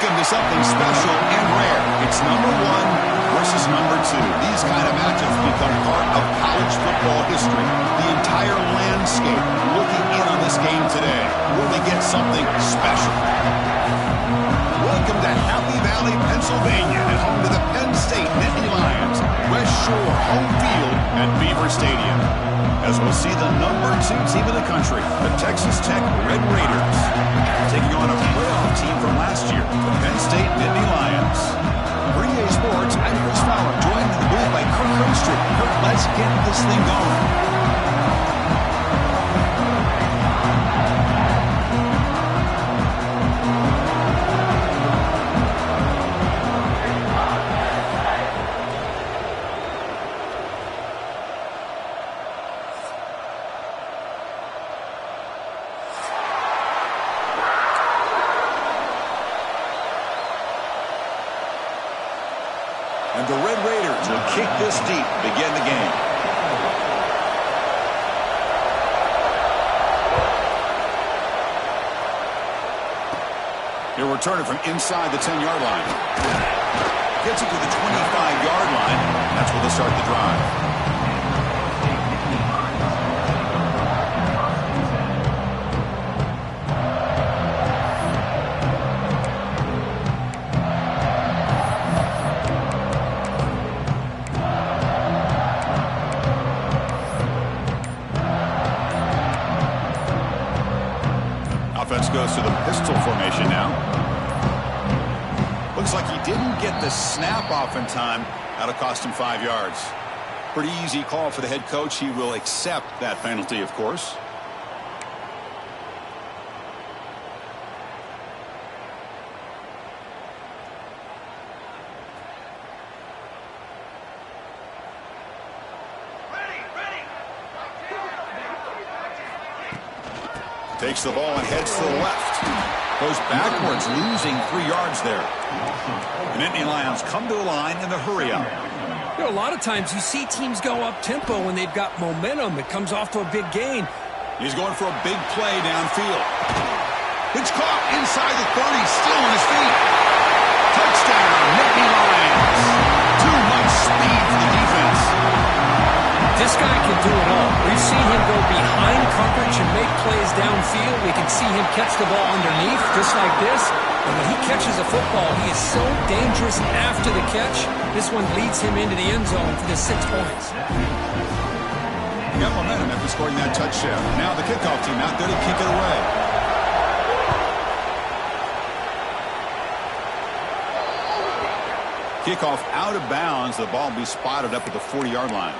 Welcome to something special and rare. It's number 1 versus number 2. These kind of matchups become part of college football history. The entire landscape looking in on this game today. Will they get something special? Welcome to Happy Valley, Pennsylvania, and home to the Penn State Nittany Lions. West Shore home field at Beaver Stadium. As we'll see the number 2 team in the country, the Texas Tech Red Raiders, taking on a playoff team from last year, the Penn State Nittany Lions. For EA Sports, I'm Chris Fowler, joined in the booth by Kirk Herbstreit. Kirk, let's get this thing going. And the Red Raiders will kick this deep to begin the game. He'll return it from inside the 10-yard line. Gets it to the 25-yard line. That's where they'll start the drive. Offense goes to the pistol formation now. Looks like he didn't get the snap off in time. That'll cost him 5 yards. Pretty easy call for the head coach. He will accept that penalty, of course. Takes the ball and heads to the left. Goes backwards, losing 3 yards there. The Nittany Lions come to the line in the hurry up. You know, a lot of times you see teams go up-tempo when they've got momentum. It comes off to a big gain. He's going for a big play downfield. It's caught inside the 30, still on his feet. Touchdown, Nittany Lions. Too much speed for the defense. This guy can do it all. We've seen him go behind coverage and make plays downfield. We can see him catch the ball underneath, just like this. And when he catches a football, he is so dangerous after the catch. This one leads him into the end zone for the 6 points. He got momentum after scoring that touchdown. Now the kickoff team out there to kick it away. Kickoff out of bounds. The ball will be spotted up at the 40-yard line.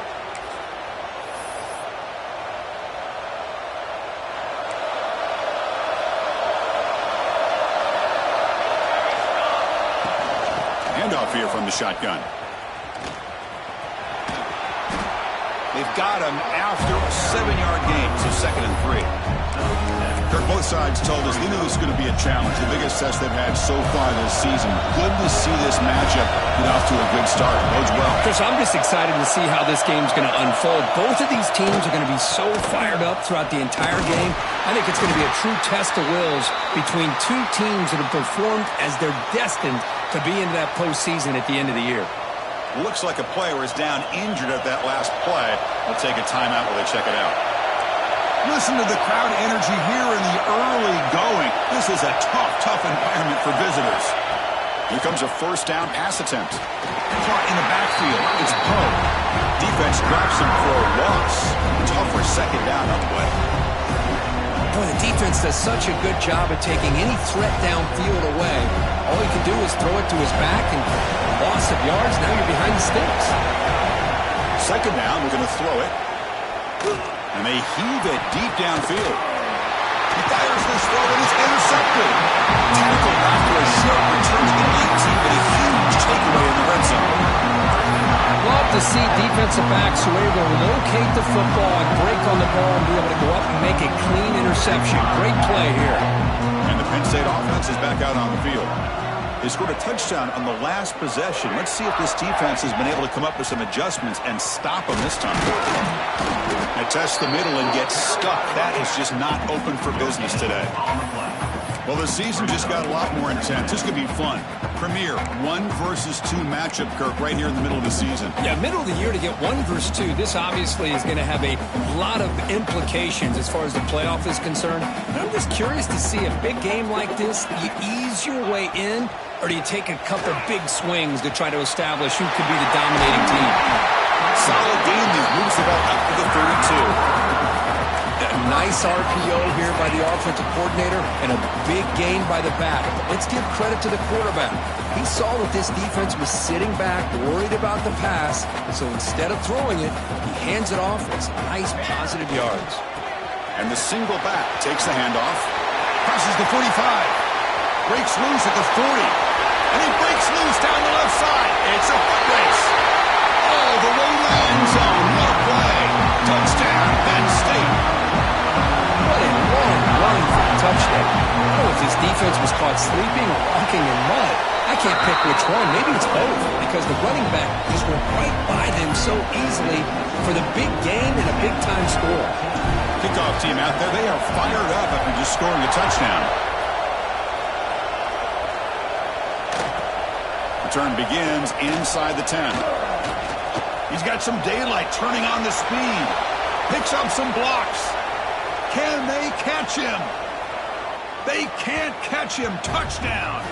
Handoff here from the shotgun. They've got him after a 7-yard gain, so 2nd and 3. Kirk, both sides told us they knew this was going to be a challenge, the biggest test they've had so far this season. Good to see this matchup get off to a good start. Bodes well. Chris, I'm just excited to see how this game's going to unfold. Both of these teams are going to be so fired up throughout the entire game. I think it's going to be a true test of wills between two teams that have performed as they're destined to be into that postseason at the end of the year. Looks like a player is down injured at that last play. They'll take a timeout while they check it out. Listen to the crowd energy here in the early going. This is a tough environment for visitors. Here comes a first down pass attempt. Caught in the backfield. It's Poe. Defense drops him for a loss. Tougher 2nd down on the way. Boy, the defense does such a good job at taking any threat downfield away. All he can do is throw it to his back, and loss of yards, now you're behind the sticks. 2nd down, we're going to throw it. And they heave it deep downfield. He fires this throw, and it's intercepted. Tackled after a short return to the 19, but a huge takeaway in the red zone. Love to see defensive backs who are able to locate the football and break on the ball and be able to go up and make a clean interception. Great play here. And the Penn State offense is back out on the field. They scored a touchdown on the last possession. Let's see if this defense has been able to come up with some adjustments and stop them this time. They test the middle and get stuck. That is just not open for business today. Well, the season just got a lot more intense. This could be fun. Premier 1 versus 2 matchup, Kirk, right here in the middle of the season. Yeah, middle of the year to get 1 versus 2. This obviously is going to have a lot of implications as far as the playoff is concerned. But I'm just curious to see a big game like this. Do you ease your way in, or do you take a couple big swings to try to establish who could be the dominating team? Solid game. These moves the ball up to the 32. A nice RPO here by the offensive coordinator and a big gain by the back. Let's give credit to the quarterback. He saw that this defense was sitting back, worried about the pass, so instead of throwing it, he hands it off for some nice positive yards. And the single back takes the handoff, crosses the 45, breaks loose at the 40, and he breaks loose down the left side. It's a foot race. Oh, the way to the end zone. What a play. Touchdown, Penn State. What a long run for a touchdown. I don't know if this defense was caught sleeping or walking in mud. I can't pick which one. Maybe it's both, because the running back just went right by them so easily for the big gain and a big-time score. Kickoff team out there, they are fired up after just scoring a touchdown. Return begins inside the 10. He's got some daylight, turning on the speed. Picks up some blocks. Can they catch him? They can't catch him. Touchdown.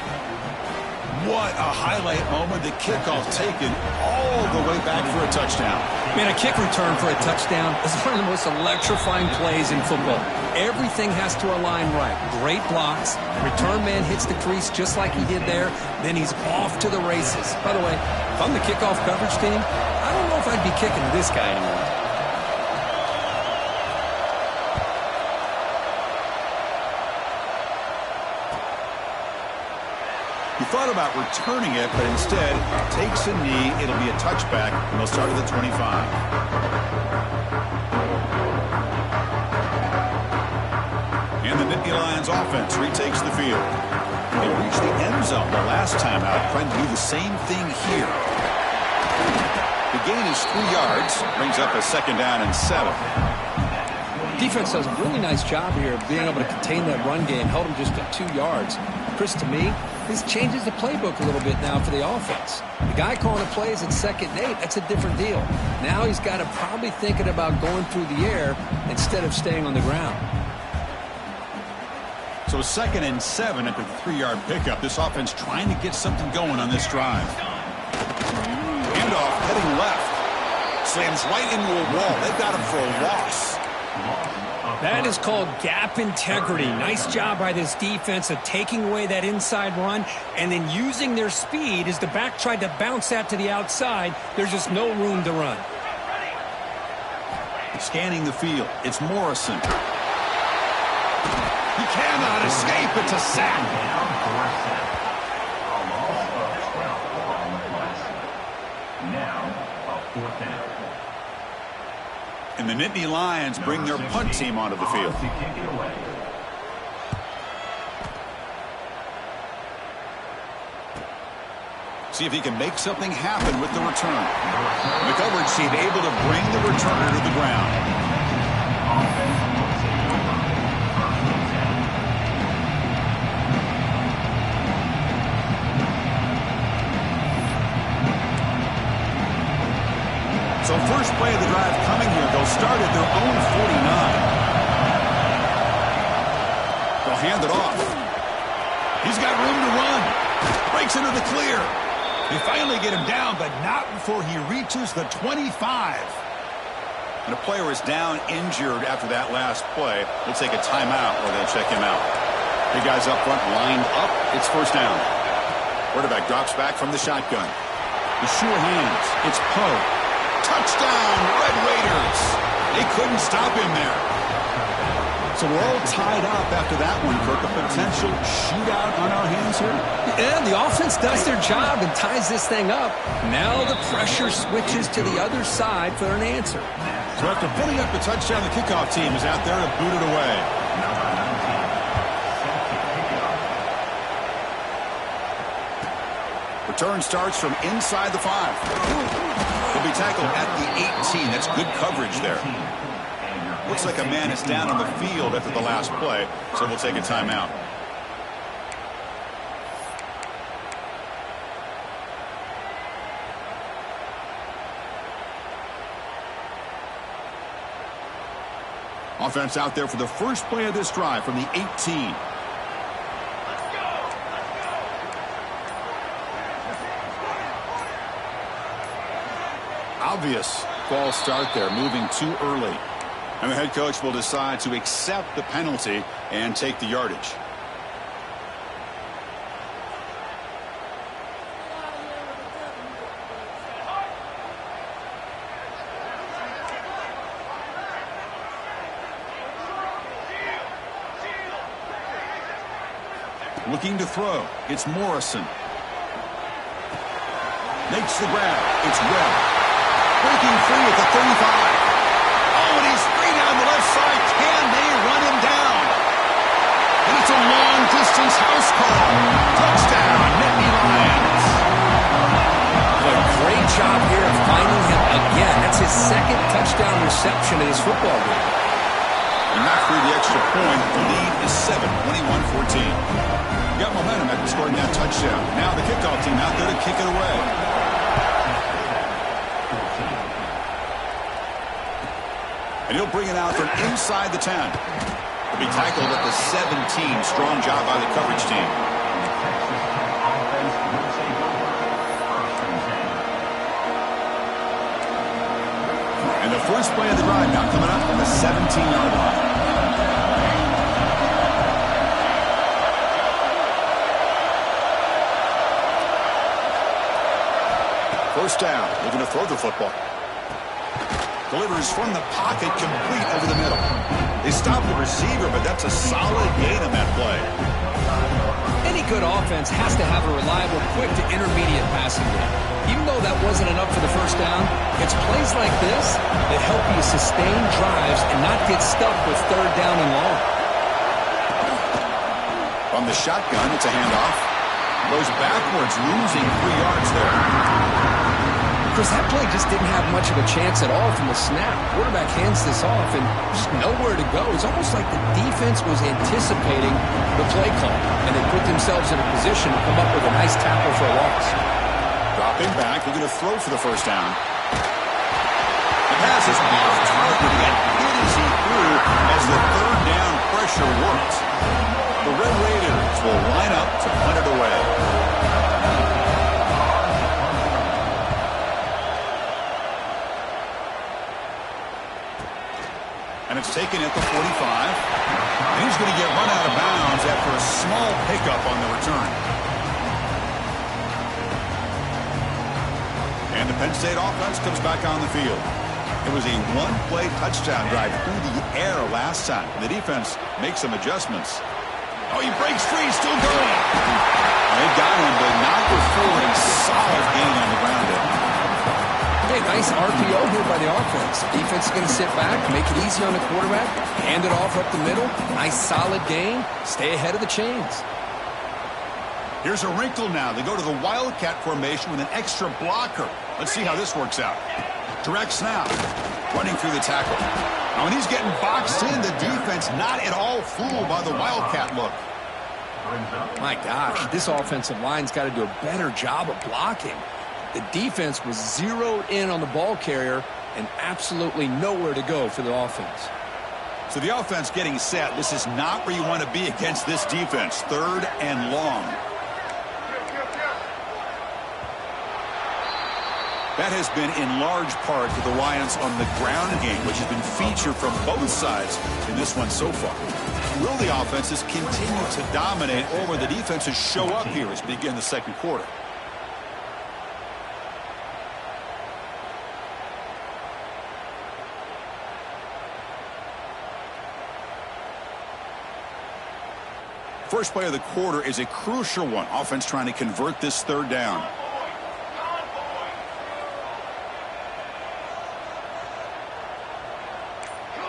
What a highlight moment. The kickoff taken all the way back for a touchdown. Man, a kick return for a touchdown is one of the most electrifying plays in football. Everything has to align right. Great blocks. Return man hits the crease just like he did there. Then he's off to the races. By the way, if I'm the kickoff coverage team, I don't know if I'd be kicking this guy anymore. He thought about returning it, but instead takes a knee. It'll be a touchback, and they'll start at the 25. And the Nittany Lions offense retakes the field. They reached the end zone the last time out, trying to do the same thing here. The gain is 3 yards, brings up a 2nd down and 7. Defense does a really nice job here of being able to contain that run game, held him just at 2 yards. Chris, to me, this changes the playbook a little bit now for the offense. The guy calling the plays at 2nd and 8, that's a different deal. Now he's got to probably thinking about going through the air instead of staying on the ground. So 2nd and 7 at the 3-yard pickup. This offense trying to get something going on this drive. Handoff heading left. Slams right into a wall. They've got him for a loss. That is called gap integrity. Nice job by this defense of taking away that inside run and then using their speed as the back tried to bounce that to the outside. There's just no room to run. Scanning the field. It's Morrison. He cannot escape. It's a sack. And the Nittany Lions bring their punt team onto the field. See if he can make something happen with the return. The coverage team able to bring the returner to the ground. So first play of the drive coming here. They'll start at their own 49. They'll hand it off. He's got room to run. Breaks into the clear. They finally get him down, but not before he reaches the 25. And a player is down injured after that last play. They'll take a timeout or they'll check him out. The guys up front lined up. It's first down. Quarterback drops back from the shotgun. The sure hands. It's Poe. Touchdown, Red Raiders. They couldn't stop him there. So we're all tied up after that one, Kirk. A potential shootout on our hands here. Yeah, the offense does their job and ties this thing up. Now the pressure switches to the other side for an answer. So after putting up the touchdown, the kickoff team is out there to boot it away. Return starts from inside the 5. He'll be tackled at the 18. That's good coverage there. Looks like a man is down on the field after the last play, so we'll take a timeout. Offense out there for the first play of this drive from the 18. Obvious false start there, moving too early. And the head coach will decide to accept the penalty and take the yardage. Looking to throw. It's Morrison. Makes the grab. It's Webb. Breaking free at the 35. Oh, and he's free down the left side. Can they run him down? And it's a long-distance house call. Touchdown, Nittany Lions. A great job here of finding him again. That's his second touchdown reception in his football game. And not through the extra point. The lead is 7, 21-14. Got momentum after scoring that touchdown. Now the kickoff team out there to kick it away. And he'll bring it out from inside the 10. He'll be tackled at the 17. Strong job by the coverage team. And the first play of the drive now coming up from the 17-yard line. First down, looking to throw the football. Delivers from the pocket, complete over the middle. They stop the receiver, but that's a solid gain on that play. Any good offense has to have a reliable, quick to intermediate passing game. Even though that wasn't enough for the first down, it's plays like this that help you sustain drives and not get stuck with third down and long. From the shotgun, it's a handoff. Goes backwards, losing 3 yards there. Because that play just didn't have much of a chance at all from the snap. Quarterback hands this off and just nowhere to go. It's almost like the defense was anticipating the play call, and they put themselves in a position to come up with a nice tackle for a loss. Dropping back, looking to throw for the first down. The pass is off target and hit as he threw as the third down pressure worked. The Red Raiders will line up to punt it away. And it's taken at the 45. And he's going to get run out of bounds after a small pickup on the return. And the Penn State offense comes back on the field. It was a one-play touchdown drive through the air last time. The defense makes some adjustments. Oh, he breaks free, still going. They got him, but not before a solid gain on the ground there. Hey, nice RPO here by the offense. Defense is going to sit back, make it easy on the quarterback, hand it off up the middle. Nice solid gain. Stay ahead of the chains. Here's a wrinkle now. They go to the Wildcat formation with an extra blocker. Let's see how this works out. Direct snap. Running through the tackle. Now when he's getting boxed in, the defense not at all fooled by the Wildcat look. My gosh, this offensive line's got to do a better job of blocking. The defense was zeroed in on the ball carrier and absolutely nowhere to go for the offense. So the offense getting set. This is not where you want to be against this defense. 3rd and long. That has been in large part to the Lions on the ground game, which has been featured from both sides in this one so far. Will the offenses continue to dominate, or will the defenses show up here as we begin the second quarter? First play of the quarter is a crucial one. Offense trying to convert this 3rd down.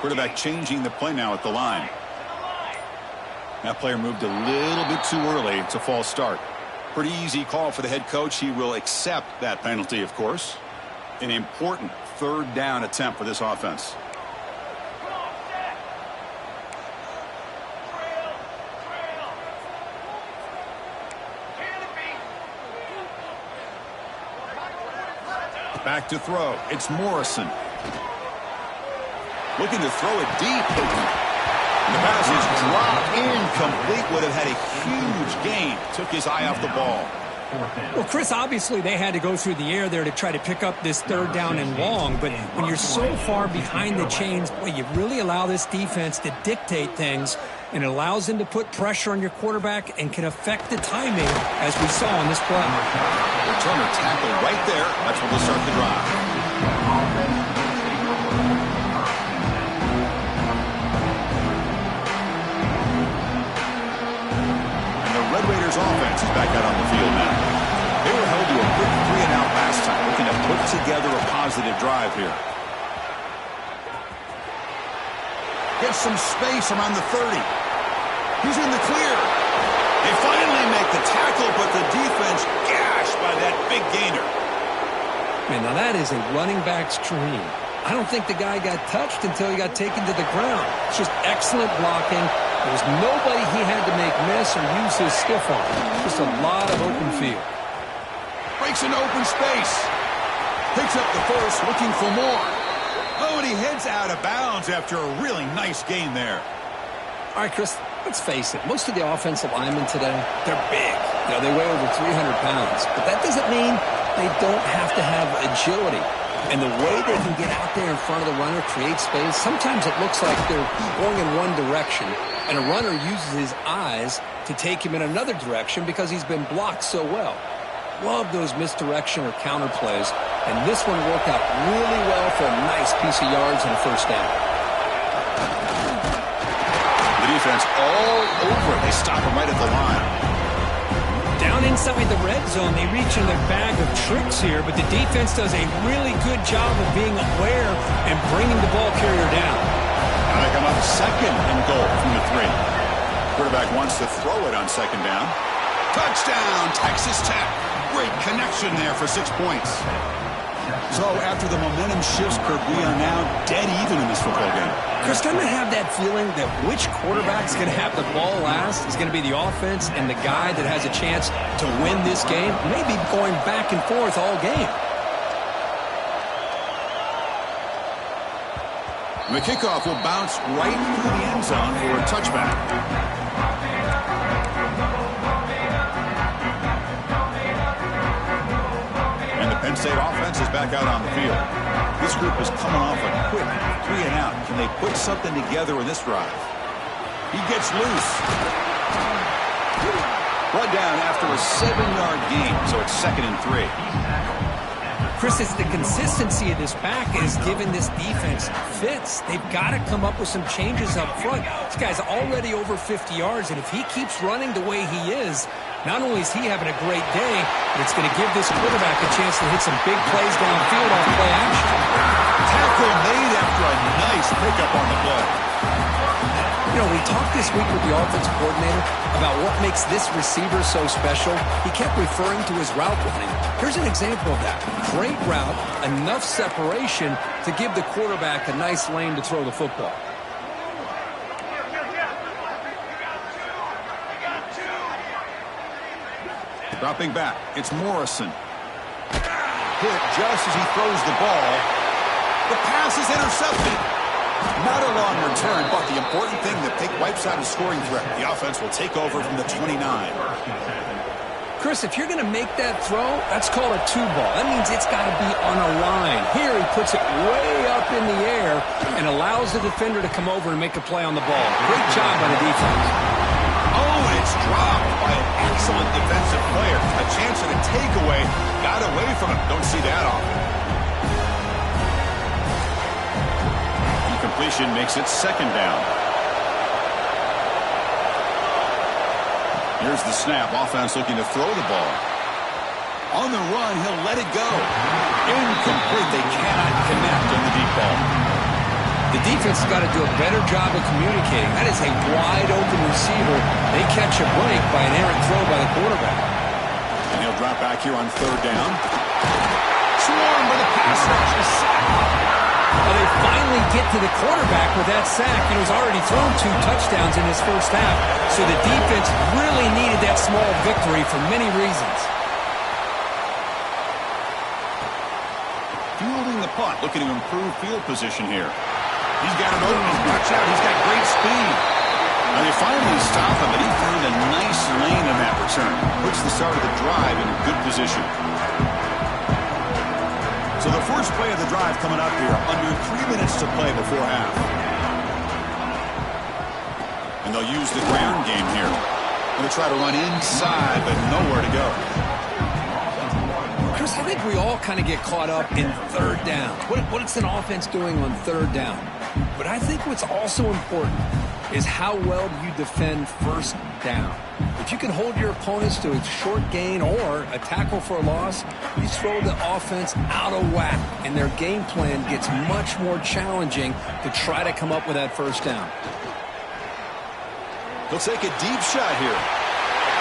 Quarterback changing the play now at the line. That player moved a little bit too early. It's a false start. Pretty easy call for the head coach. He will accept that penalty, of course. An important 3rd down attempt for this offense. Back to throw. It's Morrison. looking to throw it deep. And the pass is dropped incomplete. Would have had a huge gain. Took his eye off the ball. Well, Chris, obviously they had to go through the air there to try to pick up this third down and long, but when you're so far behind the chains, boy, you really allow this defense to dictate things, and it allows them to put pressure on your quarterback and can affect the timing, as we saw on this play. Returner tackle right there. That's where they'll start the drive. Red Raiders offense is back out on the field now. They were held to a quick 3-and-out last time, looking to put together a positive drive here. Gets some space around the 30. He's in the clear. They finally make the tackle, but the defense gashed by that big gainer. Man, now that is a running back's dream. I don't think the guy got touched until he got taken to the ground. It's just excellent blocking. There was nobody he had to make miss or use his stiff arm. Just a lot of open field. Breaks into open space. Picks up the first, looking for more. Oh, and he heads out of bounds after a really nice gain there. All right, Chris, let's face it. Most of the offensive linemen today, they're big. You know, they weigh over 300 pounds. But that doesn't mean they don't have to have agility. And the way they can get out there in front of the runner, create space, sometimes it looks like they're going in one direction, and a runner uses his eyes to take him in another direction because he's been blocked so well. Love those misdirection or counter plays, and this one worked out really well for a nice piece of yards and a first down. The defense all over it. They stop him right at the line. Down inside the red zone, they reach in their bag of tricks here, but the defense does a really good job of being aware and bringing the ball carrier down. Now they come up second and goal from the 3. Quarterback wants to throw it on second down. Touchdown, Texas Tech. Great connection there for 6 points. So after the momentum shifts, Kirk, we are now dead even in this football game. Chris, doesn't I have that feeling that which quarterback's going to have the ball last is going to be the offense, and the guy that has a chance to win this game may be going back and forth all game. And the kickoff will bounce right through the end zone for a touchback. Penn State offense is back out on the field. This group is coming off a quick 3-and-out. Can they put something together in this drive? He gets loose. Brought down after a 7-yard gain, so it's 2nd and 3. Chris, it's the consistency of this back is giving this defense fits. They've got to come up with some changes up front. This guy's already over 50 yards, and if he keeps running the way he is, not only is he having a great day, but it's going to give this quarterback a chance to hit some big plays downfield off play action. Tackle made after a nice pickup on the play. You know, we talked this week with the offensive coordinator about what makes this receiver so special. He kept referring to his route running. Here's an example of that. Great route, enough separation to give the quarterback a nice lane to throw the football. Dropping back, it's Morrison. Hit just as he throws the ball. The pass is intercepted. Not a long return, but the important thing, the pick wipes out a scoring threat. The offense will take over from the 29. Chris, if you're going to make that throw, that's called a 2-ball. That means it's got to be on a line. Here he puts it way up in the air and allows the defender to come over and make a play on the ball. Great job by the defense. Oh, and it's dropped by an excellent defensive player. A chance at a takeaway. Got away from him. Don't see that often. Incompletion makes it 2nd down. Here's the snap. Offense looking to throw the ball. On the run, he'll let it go. Incomplete. They cannot connect on the deep ball. The defense has got to do a better job of communicating. That is a wide-open receiver. They catch a break by an errant throw by the quarterback. And he'll drop back here on 3rd down. Swarmed by the pass rush. A sack. Well, they finally get to the quarterback with that sack. He was already thrown 2 touchdowns in his first half, so the defense really needed that small victory for many reasons. Fielding the punt, looking to improve field position here. He's got him open. Watch out. He's got great speed. Now they finally stop him, but he found a nice lane in that return. Puts the start of the drive in good position. So the first play of the drive coming up here. Under 3 minutes to play before half. And they'll use the ground game here. Going to try to run inside, but nowhere to go. Chris, I think we all kind of get caught up in third down. What's an offense doing on third down? But I think what's also important is how well do you defend first down. If you can hold your opponents to a short gain or a tackle for a loss, you throw the offense out of whack, and their game plan gets much more challenging to try to come up with that first down. He'll take a deep shot here.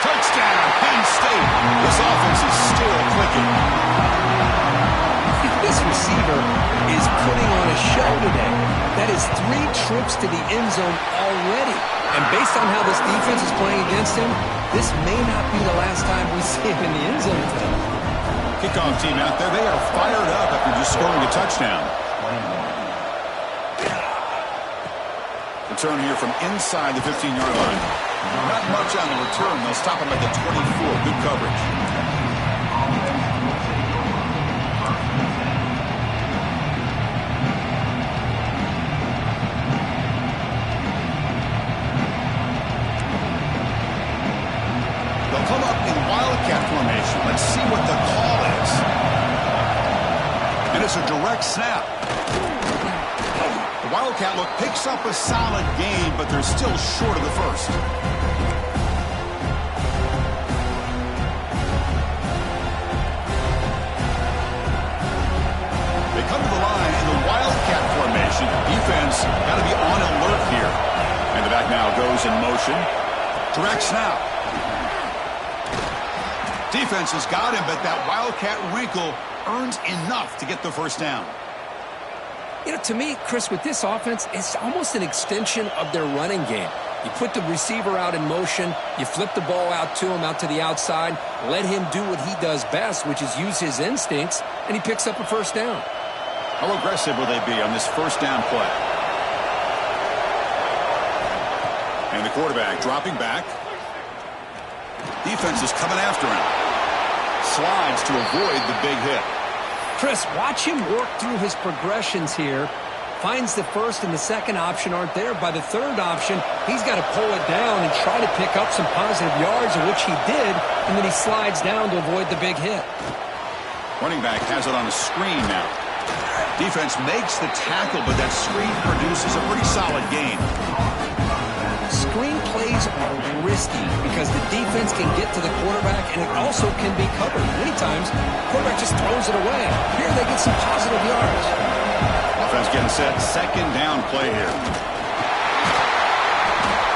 Touchdown, Penn State. This offense is still clicking. This receiver is putting on a show today. That is 3 trips to the end zone already. And based on how this defense is playing against him, this may not be the last time we see him in the end zone today. Kickoff team out there, they are fired up after just scoring a touchdown. Return here from inside the 15-yard line. Not much on the return. They'll stop him at the 24. Good coverage. They'll come up in wildcat formation. Let's see what the call is. And it's a direct snap. The Wildcat look picks up a solid gain, but they're still short of the first. They come to the line in the Wildcat formation. Defense got to be on alert here. And the back now goes in motion. Direct snap. Defense has got him, but that Wildcat wrinkle earns enough to get the first down. You know, to me, Chris, with this offense, it's almost an extension of their running game. You put the receiver out in motion, you flip the ball out to him, out to the outside, let him do what he does best, which is use his instincts, and he picks up a first down. How aggressive will they be on this first down play? And the quarterback dropping back. Defense is coming after him. Slides to avoid the big hit. Chris, watch him work through his progressions here. Finds the first and the second option aren't there. By the third option, he's got to pull it down and try to pick up some positive yards, which he did, and then he slides down to avoid the big hit. Running back has it on a screen now. Defense makes the tackle, but that screen produces a pretty solid gain. Screen plays are risky because the defense can get to the quarterback, and it also can be covered. Many times, the quarterback just throws it away. Here they get some positive yards. Offense getting set. Second down play here.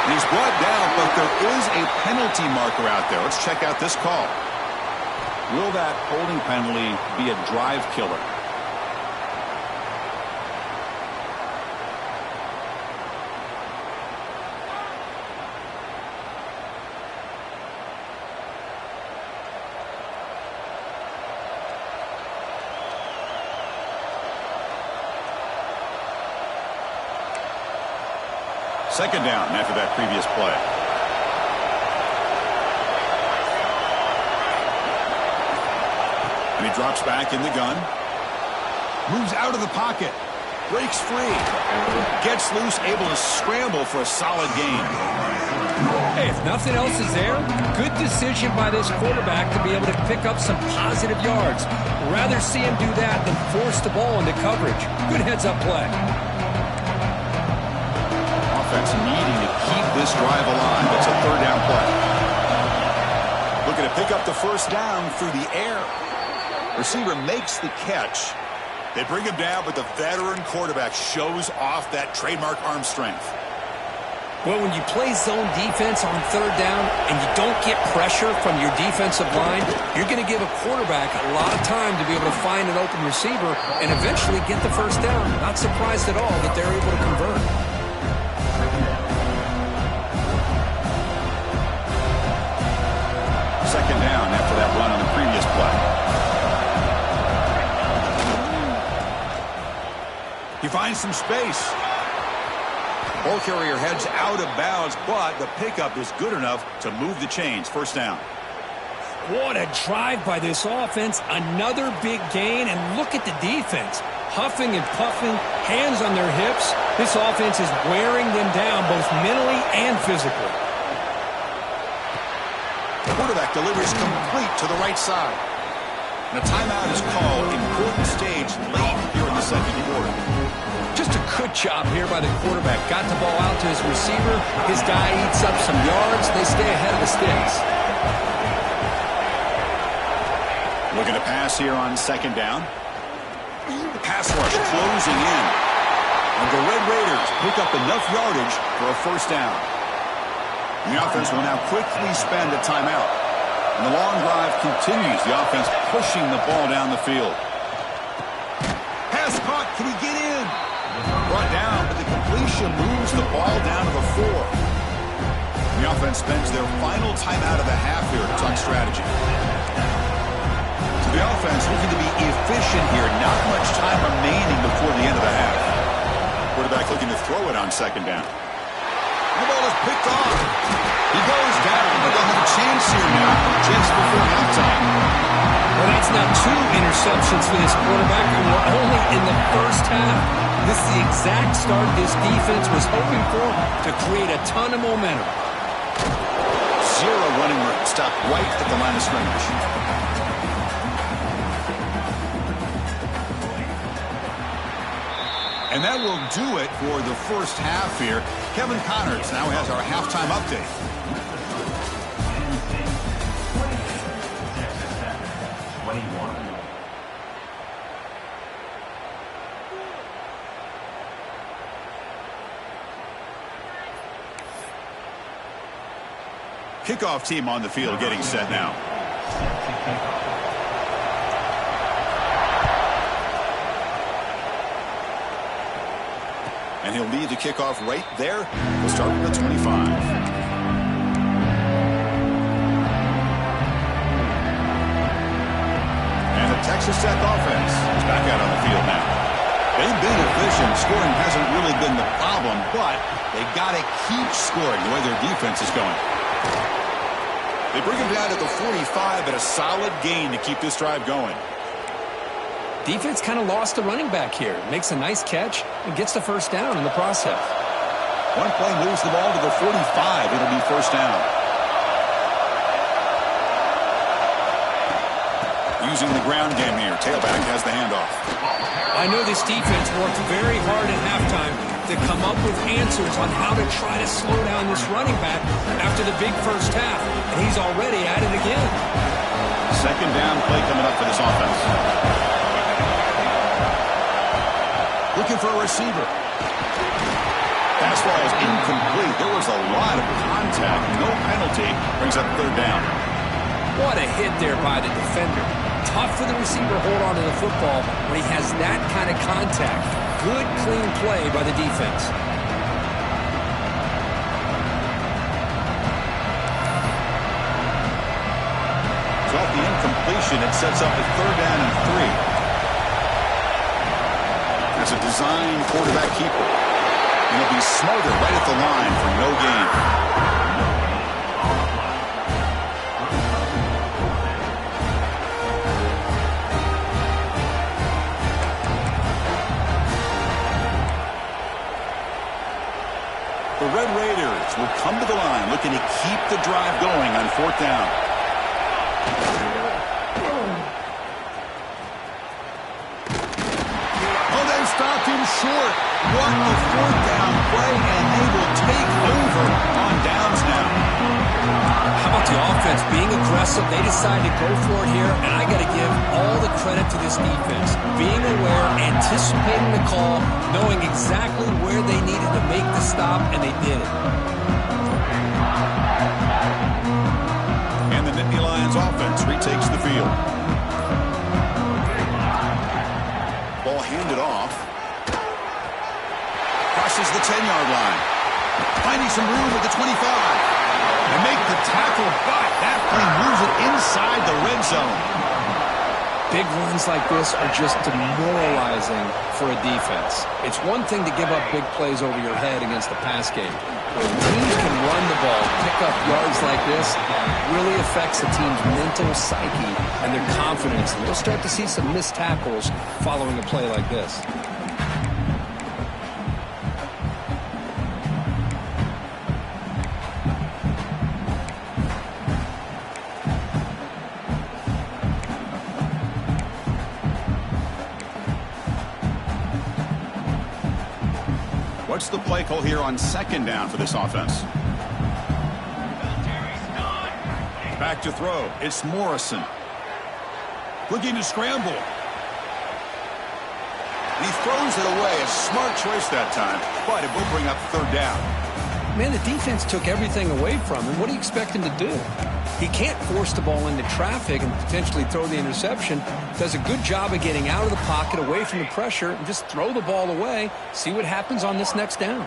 And he's brought down, but there is a penalty marker out there. Let's check out this call. Will that holding penalty be a drive killer? Second down after that previous play. And he drops back in the gun. Moves out of the pocket. Breaks free. Gets loose, able to scramble for a solid gain. Hey, if nothing else is there, good decision by this quarterback to be able to pick up some positive yards. Rather see him do that than force the ball into coverage. Good heads-up play. Offense needing to keep this drive alive. It's a third down play. Looking to pick up the first down through the air. Receiver makes the catch. They bring him down, but the veteran quarterback shows off that trademark arm strength. Well, when you play zone defense on third down and you don't get pressure from your defensive line, you're going to give a quarterback a lot of time to be able to find an open receiver and eventually get the first down. Not surprised at all that they're able to convert. Second down after that run on the previous play. He finds some space. Ball carrier heads out of bounds, but the pickup is good enough to move the chains. First down. What a drive by this offense. Another big gain, and look at the defense. Huffing and puffing, hands on their hips. This offense is wearing them down both mentally and physically. The quarterback delivers complete to the right side. And a timeout is called. Important stage late here in the second quarter. Just a good job here by the quarterback. Got the ball out to his receiver. His guy eats up some yards. They stay ahead of the sticks. Looking to pass here on second down. The pass rush closing in. And the Red Raiders pick up enough yardage for a first down. The offense will now quickly spend a timeout. And the long drive continues. The offense pushing the ball down the field. Pass caught. Can he get in? Brought down, but the completion moves the ball down to the 4. The offense spends their final timeout of the half here to talk strategy. So the offense looking to be efficient here. Not much time remaining before the end of the half. Quarterback looking to throw it on second down. The ball is picked off. He goes down, but they'll have a chance here now just before halftime. Well, that's now 2 interceptions for this quarterback, and we're only in the first half. This is the exact start this defense was hoping for to create a ton of momentum. 0 running room. Stopped right at the line of scrimmage. And that will do it for the first half here. Kevin Connors now has our halftime update. Kickoff team on the field getting set now. And he'll lead the kickoff right there. We'll start with the 25. And the Texas Tech offense is back out on the field now. They've been efficient. Scoring hasn't really been the problem, but they got to keep scoring the way their defense is going. They bring him down at the 45, but a solid gain to keep this drive going. Defense kind of lost the running back here. Makes a nice catch and gets the first down in the process. One play moves the ball to the 45. It'll be first down. Using the ground game here. Tailback has the handoff. I know this defense worked very hard at halftime to come up with answers on how to try to slow down this running back after the big first half, and he's already at it again. Second down play coming up for this offense. Looking for a receiver. Fastball is incomplete. There was a lot of contact. No penalty. Brings up third down. What a hit there by the defender. Tough for the receiver to hold on to the football when he has that kind of contact. Good, clean play by the defense. So off the incompletion, it sets up a third down and 3. That's a design quarterback keeper. And he'll be smothered right at the line for no gain. The Red Raiders will come to the line looking to keep the drive going on fourth down. Stopped him short. What a fourth down play, and they will take over on downs now. How about the offense being aggressive? They decided to go for it here, and I got to give all the credit to this defense. Being aware, anticipating the call, knowing exactly where they needed to make the stop, and they did it. And the Nittany Lions offense retakes the field. Ball handed off. Crosses the 10-yard line. Finding some room at the 25. They make the tackle, but that play moves it inside the red zone. Big runs like this are just demoralizing for a defense. It's one thing to give up big plays over your head against the pass game. When teams can run the ball, pick up yards like this, it really affects the team's mental psyche and their confidence. And you'll start to see some missed tackles following a play like this. What's the play call here on second down for this offense? Back to throw. It's Morrison. Looking to scramble. He throws it away. A smart choice that time, but it will bring up third down. Man, the defense took everything away from him. What do you expect him to do? He can't force the ball into traffic and potentially throw the interception. Does a good job of getting out of the pocket, away from the pressure, and just throw the ball away. See what happens on this next down.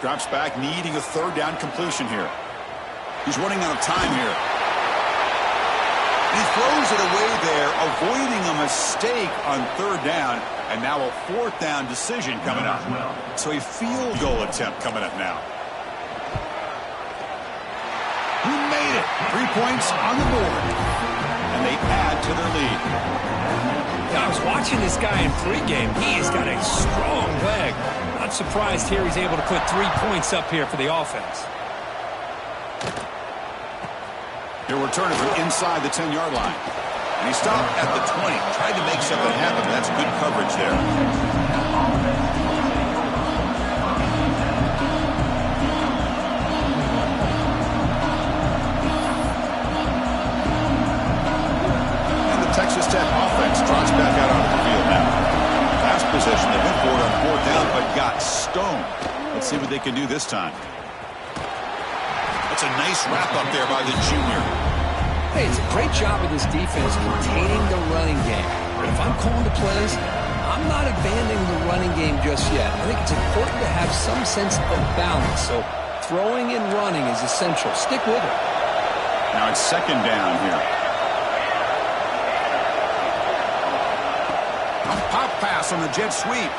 Drops back, needing a third down completion here. He's running out of time here. He throws it away there, avoiding a mistake on third down. And now a fourth down decision coming up. So a field goal attempt coming up now. He made it. 3 points on the board. And they add to their lead. I was watching this guy in pregame. He has got a strong leg. Not surprised here he's able to put 3 points up here for the offense. He'll return it from inside the 10-yard line. And he stopped at the 20. Tried to make something happen. That's good coverage there. And the Texas Tech offense trots back out onto the field now. Last possession, they went for it on fourth down, but got stoned. Let's see what they can do this time. That's a nice wrap up there by the junior. Hey, it's a great job of this defense containing the running game. But if I'm calling the plays, I'm not abandoning the running game just yet. I think it's important to have some sense of balance. So throwing and running is essential. Stick with it. Now it's second down here. A pop pass on the jet sweep.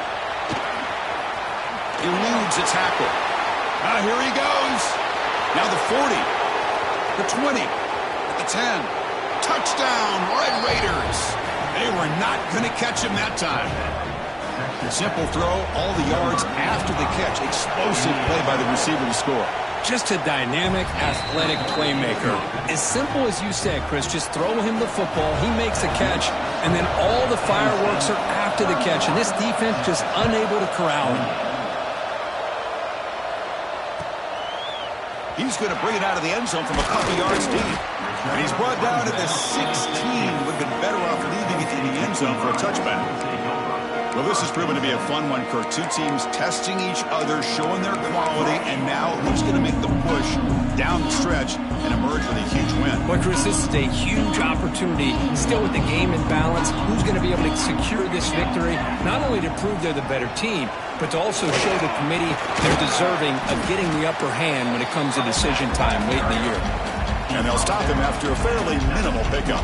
Eludes a tackle. Now here he goes. Now the 40. The 20. The 10. Touchdown, Red Raiders. They were not going to catch him that time. Simple throw, all the yards after the catch. Explosive play by the receiver to score. Just a dynamic, athletic playmaker. As simple as you said, Chris, just throw him the football, he makes a catch, and then all the fireworks are after the catch, and this defense just unable to corral him. He's going to bring it out of the end zone from a couple yards deep. And he's brought down at the 16. Would have been better off leaving it in the end zone for a touchback. Well, this has proven to be a fun one, Kurt. Two teams testing each other, showing their quality, and now who's going to make the push down the stretch and emerge with a huge win? Well, Chris, this is a huge opportunity. Still with the game in balance, who's going to be able to secure this victory, not only to prove they're the better team, but to also show the committee they're deserving of getting the upper hand when it comes to decision time late in the year. And they'll stop him after a fairly minimal pickup.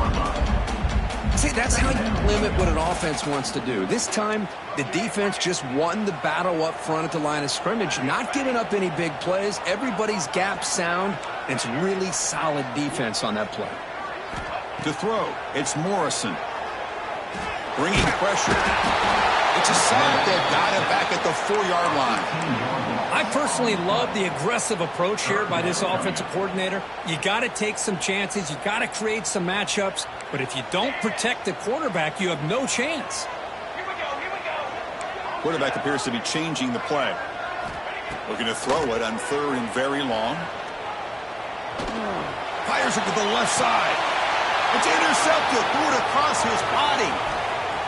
See, that's how you limit what an offense wants to do. This time, the defense just won the battle up front at the line of scrimmage, not giving up any big plays. Everybody's gap sound, and it's really solid defense on that play. To throw, it's Morrison. Bringing pressure. It's a sack. They've got him back at the 4-yard line. I personally love the aggressive approach here by this offensive coordinator. You got to take some chances. You got to create some matchups. But if you don't protect the quarterback, you have no chance. Here we go. Quarterback appears to be changing the play. Looking to throw it on third and very long. Fires it to the left side. It's intercepted. Threw it across his body.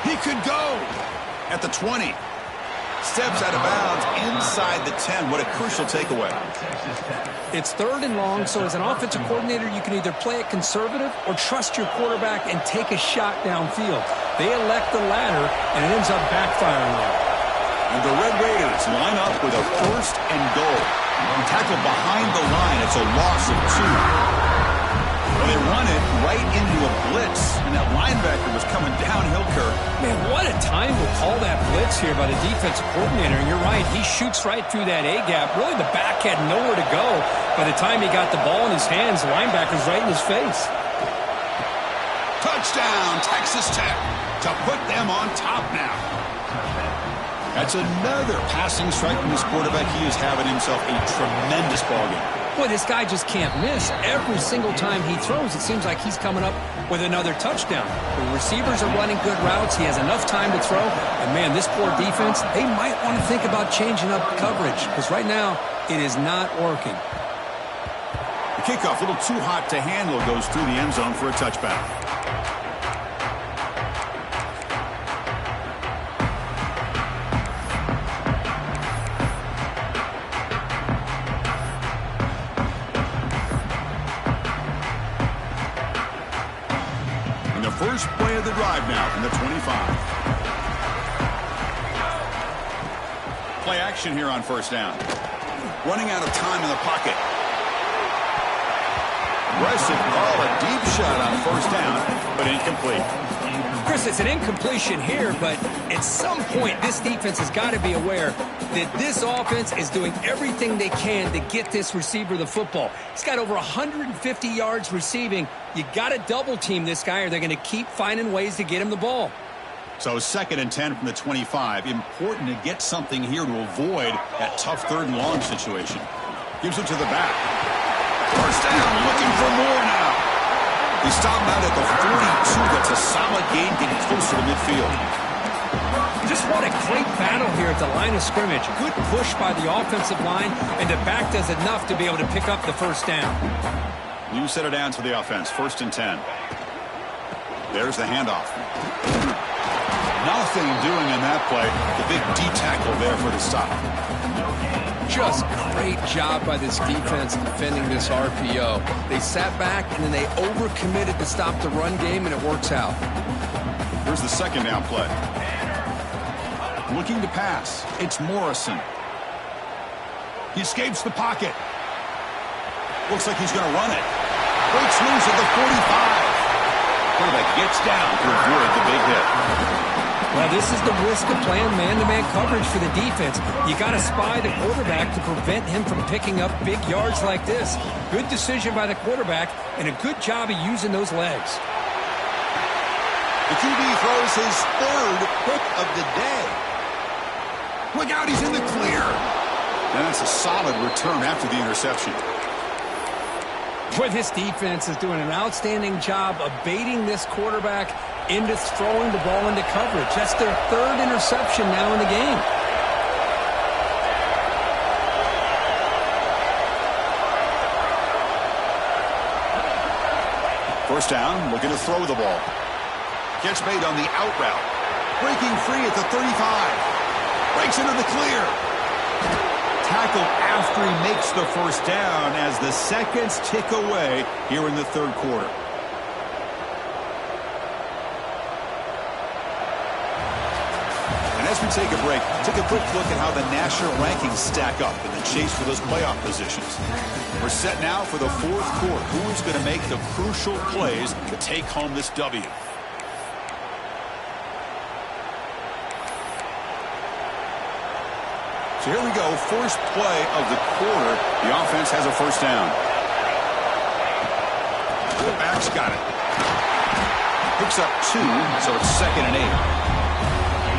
He could go at the 20. Steps out of bounds inside the 10. What a crucial takeaway. It's third and long, so as an offensive coordinator, you can either play it conservative or trust your quarterback and take a shot downfield. They elect the latter, and it ends up backfiring them. And the Red Raiders line up with a first and goal. Tackled behind the line. It's a loss of 2. Well, they run it right into a blitz, and that linebacker was coming downhill, Kirk. Man, what a time to call that blitz here by the defensive coordinator. And you're right, he shoots right through that A-gap. Really, the back had nowhere to go. By the time he got the ball in his hands, the linebacker's right in his face. Touchdown, Texas Tech, to put them on top now. That's another passing strike from this quarterback. He is having himself a tremendous ballgame. Boy, this guy just can't miss. Every single time he throws, it seems like he's coming up with another touchdown. The receivers are running good routes. He has enough time to throw. And, man, this poor defense, they might want to think about changing up coverage because right now it is not working. The kickoff, a little too hot to handle, goes through the end zone for a touchback. First play of the drive now from the 25. Play action here on first down. Running out of time in the pocket. Aggressive ball, a deep shot on first down, but incomplete. Chris, it's an incompletion here, but at some point, this defense has got to be aware that this offense is doing everything they can to get this receiver the football. He's got over 150 yards receiving. You got to double team this guy or they're going to keep finding ways to get him the ball. So 2nd and 10 from the 25. Important to get something here to avoid that tough 3rd and long situation. Gives it to the back. First down, looking for more now. He stopped out at the 42. That's a solid gain, getting closer to midfield. Just what a great battle here at the line of scrimmage. Good push by the offensive line, and the back does enough to be able to pick up the first down. New set of downs for the offense. 1st and 10. There's the handoff. Nothing doing in that play. The big D tackle there for the stop. Just great job by this defense defending this RPO. They sat back, and then they overcommitted to stop the run game, and it works out. Here's the 2nd down play. Looking to pass. It's Morrison. He escapes the pocket. Looks like he's going to run it. Breaks loose at the 45. Quarterback gets down to avoid the big hit. Well, this is the risk of playing man-to-man coverage for the defense. You got to spy the quarterback to prevent him from picking up big yards like this. Good decision by the quarterback and a good job of using those legs. The QB throws his 3rd pick of the day. Look out, he's in the clear. And that's a solid return after the interception. Boy, this defense is doing an outstanding job of baiting this quarterback into throwing the ball into coverage. That's their 3rd interception now in the game. First down, looking to throw the ball. Catch made on the out route. Breaking free at the 35. Breaks into the clear. Tackle after he makes the first down as the seconds tick away here in the 3rd quarter. And as we take a break, take a quick look at how the national rankings stack up in the chase for those playoff positions. We're set now for the 4th quarter. Who is going to make the crucial plays to take home this W? So here we go, first play of the quarter. The offense has a first down. The back's got it. Picks up 2, so it's 2nd and 8.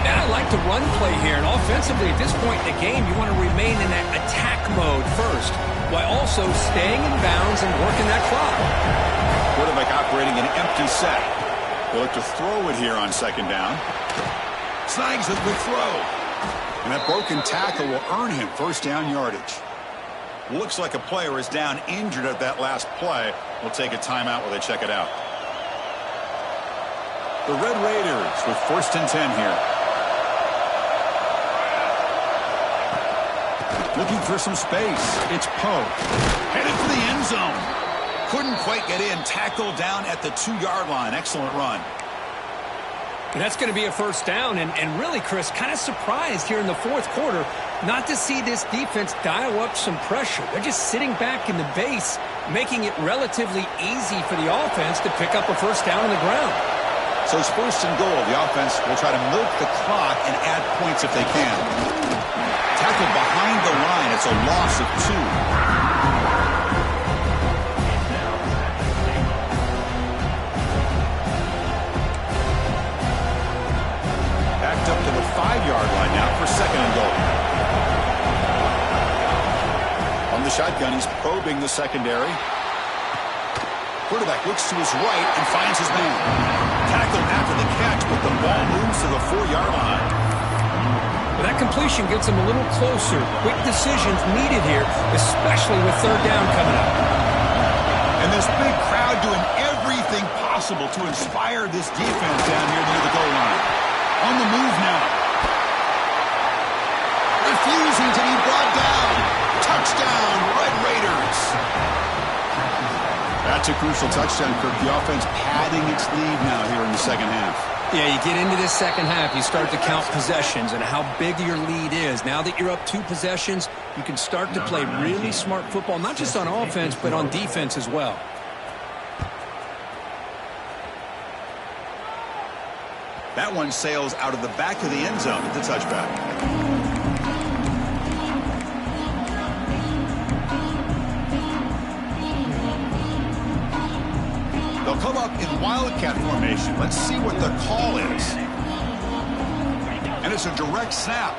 And I like the run play here. And offensively, at this point in the game, you want to remain in that attack mode first, while also staying in bounds and working that clock. Quarterback operating an empty set. They'll look to throw it here on 2nd down. Snags a good throw. And that broken tackle will earn him first down yardage. Looks like a player is down injured at that last play. We'll take a timeout while they check it out. The Red Raiders with 1st and 10 here. Looking for some space. It's Poe. Headed for the end zone. Couldn't quite get in. Tackle down at the 2-yard line. Excellent run. That's going to be a first down, and really, Chris, kind of surprised here in the fourth quarter not to see this defense dial up some pressure. They're just sitting back in the base, making it relatively easy for the offense to pick up a first down on the ground. So it's first and goal. The offense will try to milk the clock and add points if they can. Tackled behind the line. It's a loss of 2. Up to the 5-yard line now for second and goal. On the shotgun, he's probing the secondary. Quarterback looks to his right and finds his man. Tackled after the catch, but the ball moves to the 4-yard line. Well, that completion gets him a little closer. Quick decisions needed here, especially with third down coming up. And this big crowd doing everything possible to inspire this defense down here near the goal line. On the move now. Refusing to be brought down. Touchdown, Red Raiders. That's a crucial touchdown, Kirk. The offense padding its lead now here in the second half. Yeah, you get into this second half, you start to count possessions and how big your lead is. Now that you're up 2 possessions, you can start to play really smart football, not just on offense, but on defense as well. That one sails out of the back of the end zone at the touchback. They'll come up in wildcat formation. Let's see what the call is. And it's a direct snap.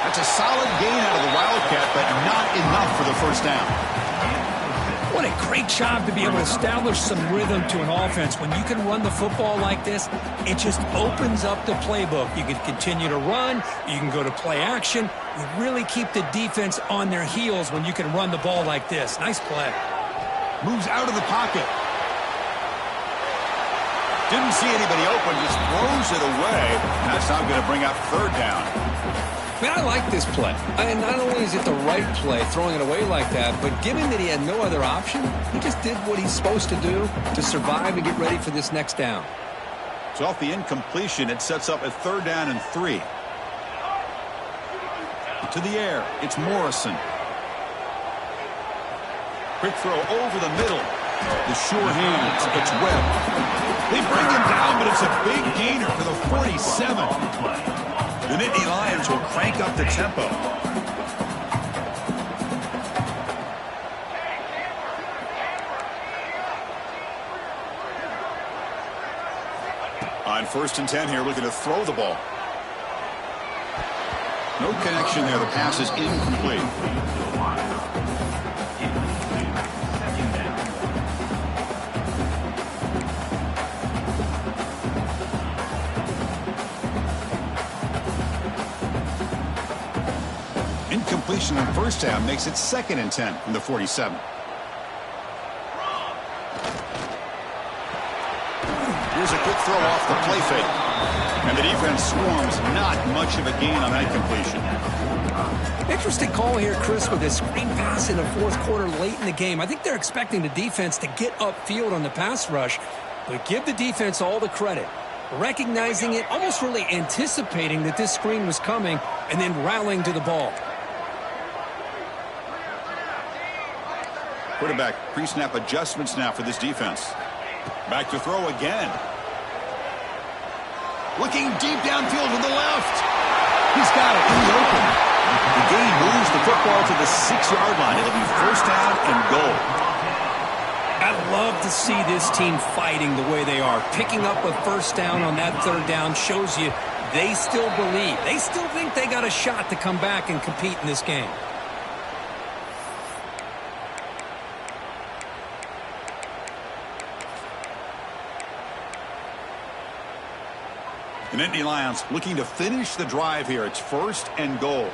That's a solid gain out of the wildcat, but not enough for the first down. What a great job to be able to establish some rhythm to an offense. When you can run the football like this, it just opens up the playbook. You can continue to run. You can go to play action. You really keep the defense on their heels when you can run the ball like this. Nice play. Moves out of the pocket. Didn't see anybody open, just throws it away. That's not going to bring up third down. Man, I like this play. And not only is it the right play, throwing it away like that, but given that he had no other option, he just did what he's supposed to do to survive and get ready for this next down. So off the incompletion, it sets up a 3rd down and 3. To the air, it's Morrison. Quick throw over the middle. The sure hands, it's Webb. They bring him down, but it's a big gainer for the 47. The Nittany Lions will crank up the tempo. On 1st and 10 here, looking to throw the ball. No connection there. The pass is incomplete. Incompletion on 1st down makes it 2nd and 10 from the 47. Here's a quick throw off the play fake. And the defense swarms. Not much of a gain on that completion. Interesting call here, Chris, with this screen pass in the 4th quarter late in the game. I think they're expecting the defense to get upfield on the pass rush, but give the defense all the credit. Recognizing it, almost really anticipating that this screen was coming, and then rallying to the ball. Quarterback pre-snap adjustments now for this defense. Back to throw again. Looking deep downfield to the left. He's got it in the open. The game moves the football to the 6-yard line. It'll be 1st down and goal. I love to see this team fighting the way they are. Picking up a 1st down on that 3rd down shows you they still believe. They still think they got a shot to come back and compete in this game. The Nittany Lions looking to finish the drive here. It's 1st and goal.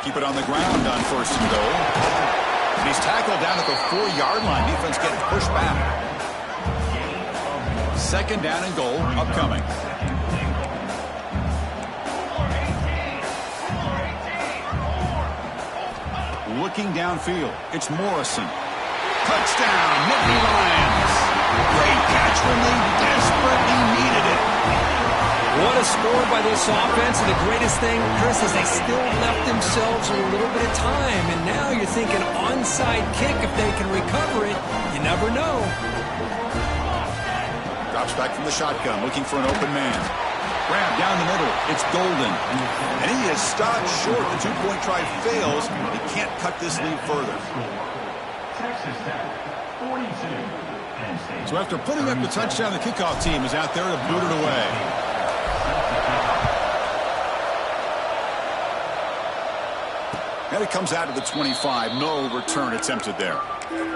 Keep it on the ground on 1st and goal. And he's tackled down at the 4-yard line. Defense getting pushed back. 2nd down and goal upcoming. Looking downfield. It's Morrison. Touchdown, Nittany Lions. Great catch when they desperately needed it. What a score by this offense. And the greatest thing, Chris, is they still left themselves a little bit of time. And now you're thinking onside kick, if they can recover it. You never know. Drops back from the shotgun, looking for an open man. Grab down the middle. It's Golden. And he is stopped short. The two-point try fails. He can't cut this lead further. So after putting up the touchdown, the kickoff team is out there to boot it away. And it comes out to the 25. No return attempted there. And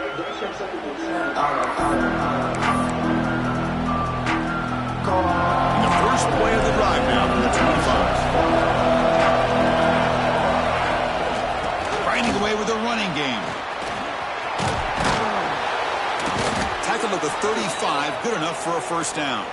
the first play of the drive now from the 25. Grinding away with a running game. Tackle to the 35, good enough for a first down.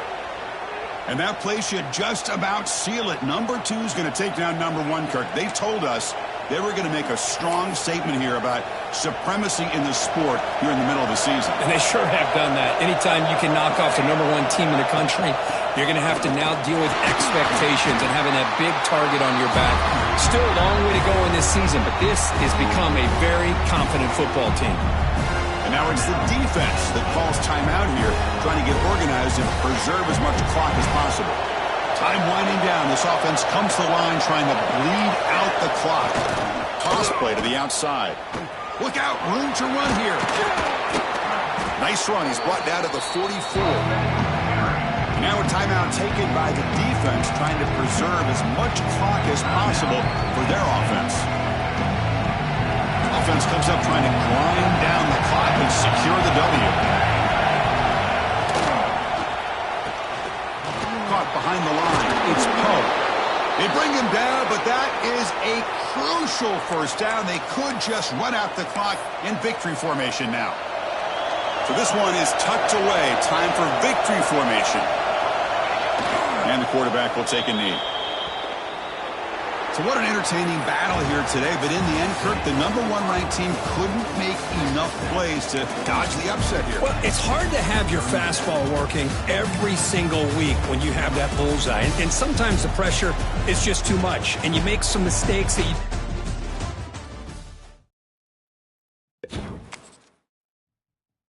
And that play should just about seal it. Number 2 is going to take down number 1, Kirk. They told us they were going to make a strong statement here about supremacy in the sport here in the middle of the season. And they sure have done that. Anytime you can knock off the number 1 team in the country, you're going to have to now deal with expectations and having that big target on your back. Still a long way to go in this season, but this has become a very confident football team. And now it's the defense that calls timeout here, trying to get organized and preserve as much clock as possible. Time winding down. This offense comes to the line trying to bleed out the clock. Toss play to the outside. Look out, room to run here. Nice run. He's brought down to the 44. And now a timeout taken by the defense, trying to preserve as much clock as possible for their offense. Offense comes up trying to grind down the clock and secure the W. Caught behind the line. It's Poe. They bring him down, but that is a crucial first down. They could just run out the clock in victory formation now. So this one is tucked away. Time for victory formation. And the quarterback will take a knee. So what an entertaining battle here today, but in the end, Kirk, the number 1 ranked team couldn't make enough plays to dodge the upset here. Well, it's hard to have your fastball working every single week when you have that bullseye. And sometimes the pressure is just too much, and you make some mistakes that